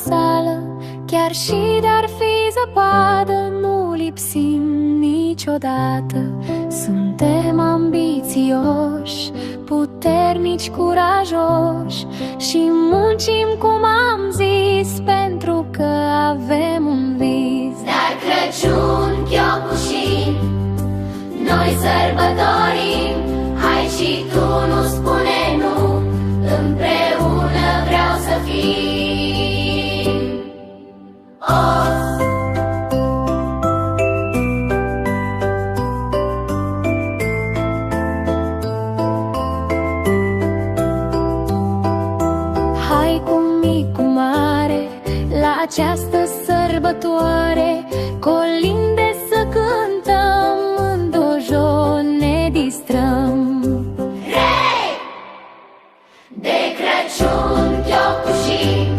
sală, chiar și de-ar fi zăpadă, nu lipsim niciodată. Suntem ambițioși, puternici, curajoși și muncim cum am zis, pentru că avem un vis. Dar Crăciun, Chiocușin, noi sărbătorim, hai și tu nu spune nu, împreună vreau să fim. Hai cu mic, cu mare, la această sărbătoare, colinde să cântăm, în dojo ne distrăm. Rei! De Crăciun, Chiocușin,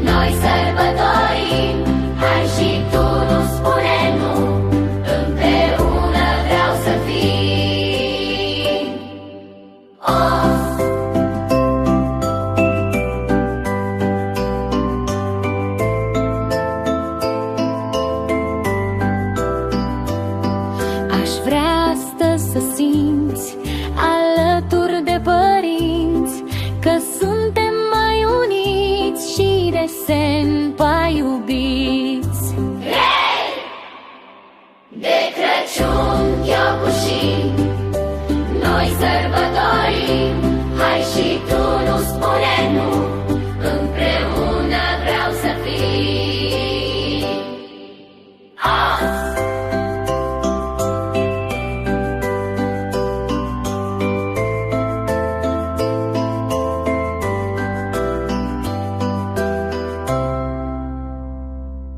noi sărbătorim, hai și tu nu spune nu, împreună vreau să fim. Aș vrea astăzi să simți, alături de părinți, că suntem mai uniți și de